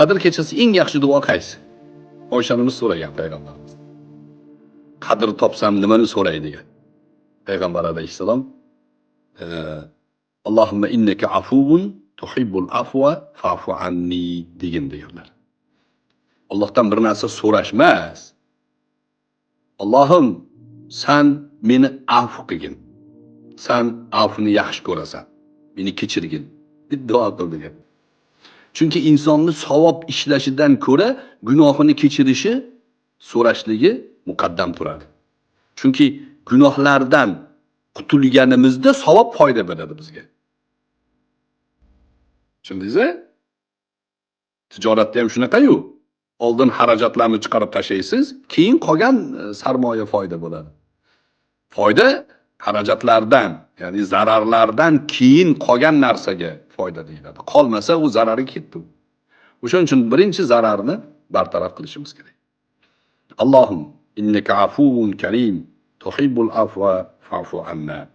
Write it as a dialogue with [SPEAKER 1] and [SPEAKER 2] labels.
[SPEAKER 1] Qadr kechasi eng yaxshi duo qaysi? Oyshanimiz so'ragan payg'ambarimiz. Qadr topsam nimani so'ray degan. Payg'ambar alayhissalom Allohumma innaka afuvun tuhibbul afwa fa'fu anni deganlar. Allohdan bir narsa so'rash emas. Allohim, sen meni afv qilgin. Sen afvni yaxshi ko'rasan. Meni kechirgin deb duo qilgan. Chunki insonni savob ishlashidan ko'ra gunohini kechirishi, so'rashligi muqaddam turadi. Chunki gunohlardan qutulganimizda savob foyda beradi bizga. Tushundingizmi? Tijoratda ham shunaqa-yu. Oldin xarajatlarni chiqarib tashlaysiz, keyin qolgan sarmoya foyda bo'ladi. Foyda xarajatlardan, ya'ni zararlardan keyin qolgan narsaga foyda deyiladi. Qolmasa u zarari ketdi. O'shaning uchun birinchi zararni bartaraf qilishimiz kerak. Allohum innaka afuvun karim tuhibbul afwa fa'fu anna.